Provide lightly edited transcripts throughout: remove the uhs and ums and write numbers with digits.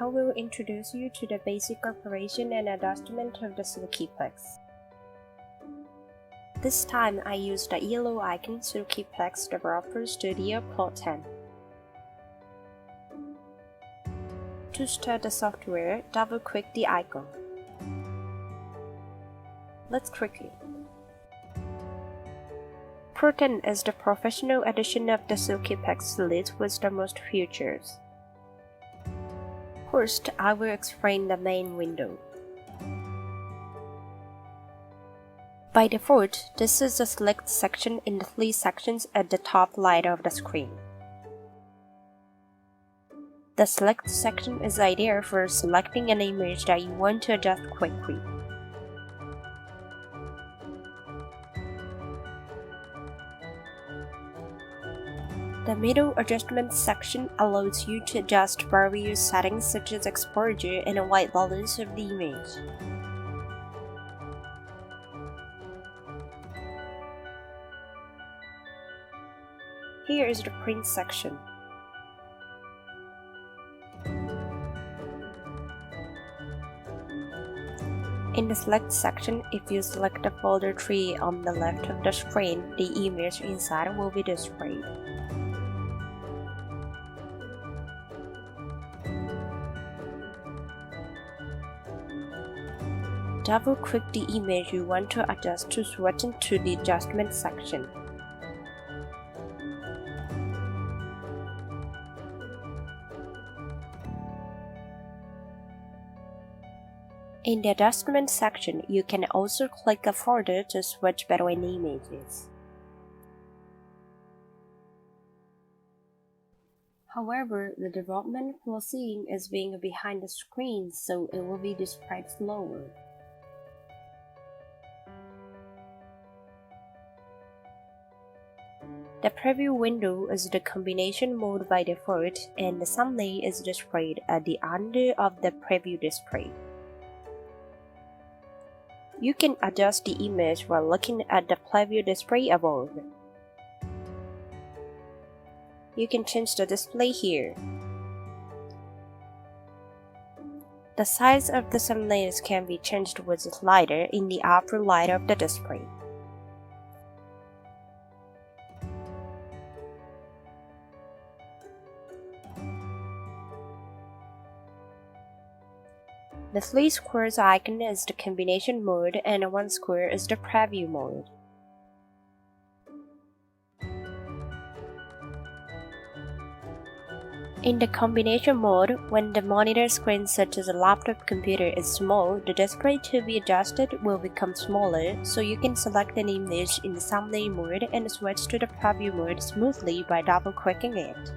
I will introduce you to the basic operation and adjustment of the SILKYPIX. This time I used the yellow icon SILKYPIX Developer Studio Pro 10. To start the software, double-click the icon. Let's click it. Pro 10 is the professional edition of the SILKYPIX series with the most features. First, I will explain the main window. By default, this is the select section in the 3 sections at the top right of the screen. The select section is ideal for selecting an image that you want to adjust quickly. The middle adjustment section allows you to adjust various settings such as exposure and white balance of the image. Here is the print section. In the select section, if you select the folder tree on the left of the screen, the image inside will be displayed. Double-click the image you want to adjust to switch into the adjustment section. In the adjustment section, you can also click a folder to switch between images. However, the development for seeing is being behind the screen, so it will be displayed slower. The preview window is the combination mode by default, and the thumbnail is displayed at the end of the preview display. You can adjust the image while looking at the preview display above. You can change the display here. The size of the thumbnails can be changed with the slider in the upper right of the display. The 3 squares icon is the combination mode and 1 square is the preview mode. In the combination mode, when the monitor screen such as a laptop computer is small, the display to be adjusted will become smaller, so you can select an image in the thumbnail mode and switch to the preview mode smoothly by double-clicking it.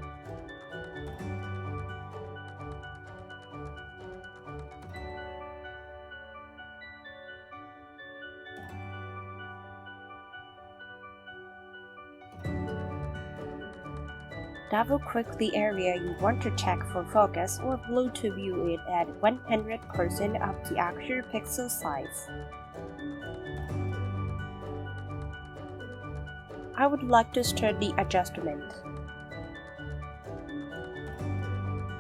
Double-click the area you want to check for focus or blue to view it at 100% of the actual pixel size. I would like to start the adjustment.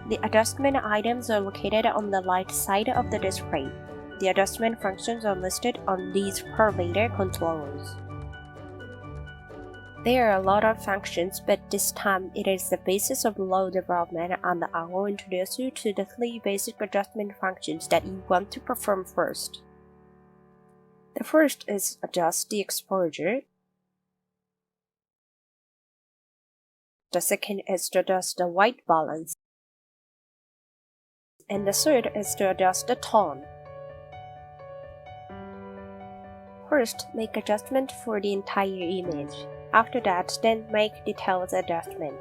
The adjustment items are located on the right side of the display. The adjustment functions are listed on these parameter controllers. There are a lot of functions, but this time it is the basis of low development, and I will introduce you to the 3 basic adjustment functions that you want to perform first. The first is adjust the exposure. The second is to adjust the white balance. And the third is to adjust the tone. First, make adjustment for the entire image. After that, then make detailed adjustment.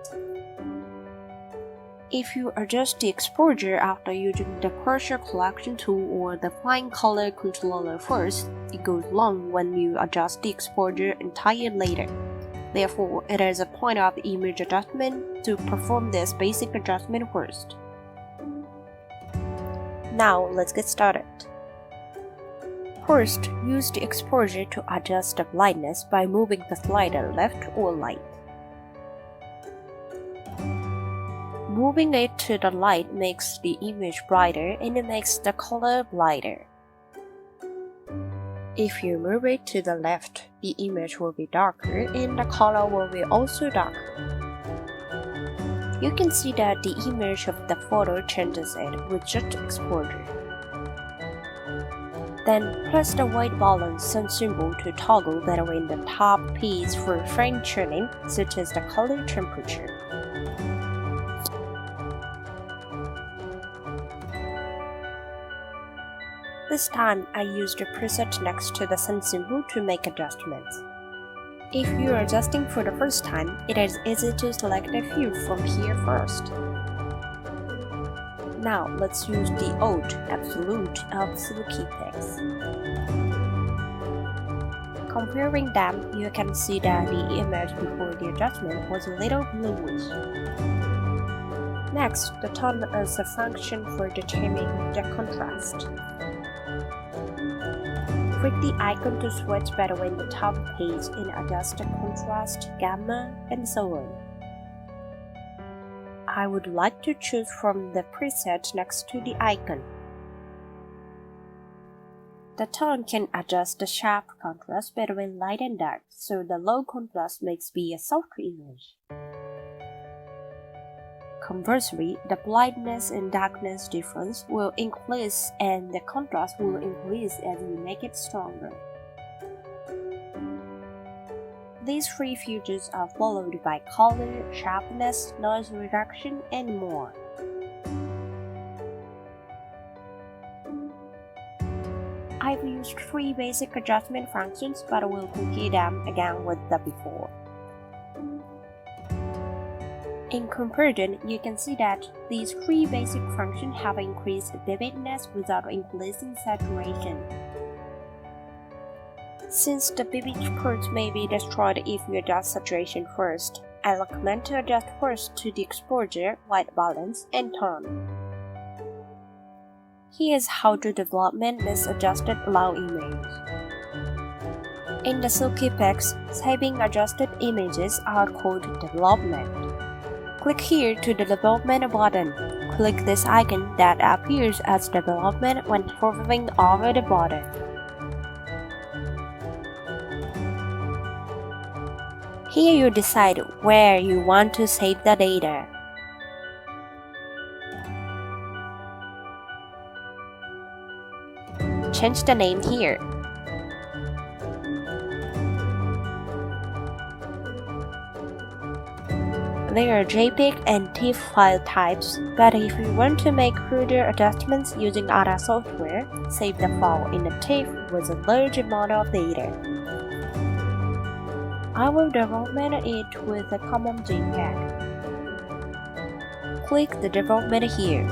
If you adjust the exposure after using the partial correction tool or the fine color controller first, it goes wrong when you adjust the exposure entirely later. Therefore, it is a point of image adjustment to perform this basic adjustment first. Now, let's get started. First, use the exposure to adjust the brightness by moving the slider left or right. Moving it to the light makes the image brighter and it makes the color lighter. If you move it to the left, the image will be darker and the color will be also darker. You can see that the image of the photo changes it with just exposure. Then press the white balance sun symbol to toggle between the top piece for frame tuning, such as the color temperature. This time, I used the preset next to the sun symbol to make adjustments. If you are adjusting for the first time, it is easy to select a few from here first. Now, let's use the old absolute of SILKYPIX. Comparing them, you can see that the image before the adjustment was a little bluish. Next, the tone is a function for determining the contrast. Click the icon to switch between the top page and adjust the contrast, gamma, and so on. I would like to choose from the preset next to the icon. The tone can adjust the sharp contrast between light and dark, so the low contrast makes be a softer image. Conversely, the brightness and darkness difference will increase and the contrast will increase as you make it stronger. These three features are followed by color, sharpness, noise reduction, and more. I've used three basic adjustment functions, but will compare them again with the before. In comparison, you can see that these three basic functions have increased vividness without increasing saturation. Since the vivid parts may be destroyed if you adjust saturation first, I recommend to adjust first to the exposure, white balance, and tone. Here's how to development this adjusted low image. In the SILKYPIX, saving adjusted images are called development. Click here to the development button. Click this icon that appears as development when hovering over the button. Here you decide where you want to save the data. Change the name here. There are JPEG and TIFF file types, but if you want to make further adjustments using other software, save the file in a TIFF with a large amount of data. I will development it with a common JPEG. Click the development here.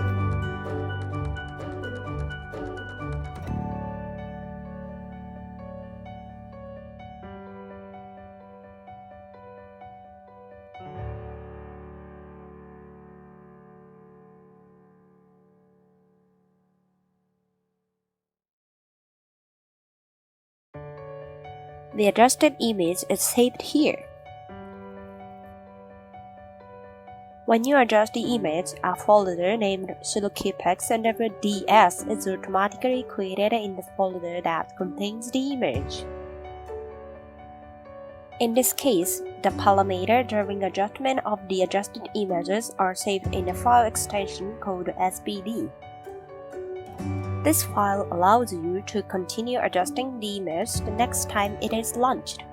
The adjusted image is saved here. When you adjust the image, a folder named SILKYPIX under DS is automatically created in the folder that contains the image. In this case, the parameter during adjustment of the adjusted images are saved in a file extension called SPD. This file allows you to continue adjusting the image the next time it is launched.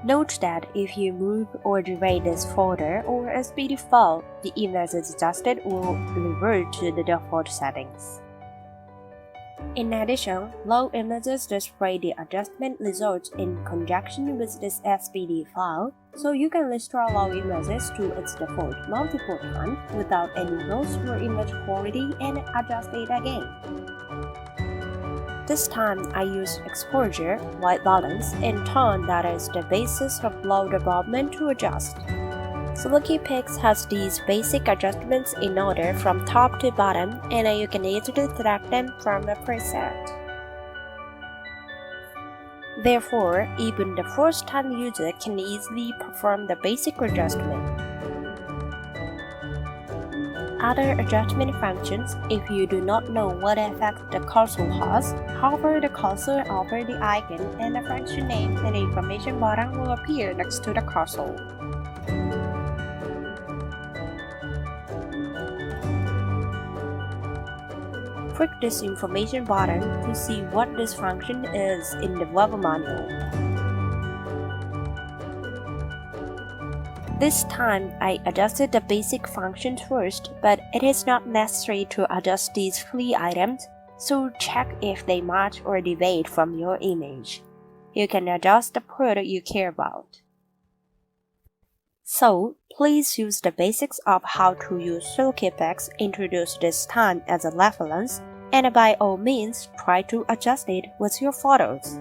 Note that if you move or delete this folder or SPD file, the image adjusted will revert to the default settings. In addition, low images display the adjustment results in conjunction with this SPD file, so you can restore low images to its default multiple times without any loss for image quality and adjust it again. This time, I use exposure, white balance, and tone that is the basis of low development to adjust. SILKYPIX has these basic adjustments in order from top to bottom, and you can easily select them from the preset. Therefore, even the first-time user can easily perform the basic adjustment. Other adjustment functions, if you do not know what effect the cursor has, hover the cursor over the icon and the function name and information button will appear next to the cursor. Click this information button to see what this function is in the web manual. This time, I adjusted the basic functions first, but it is not necessary to adjust these 3 items, so check if they match or deviate from your image. You can adjust the part you care about. So, please use the basics of how to use SILKYPIX introduced this time as a reference, and by all means try to adjust it with your photos.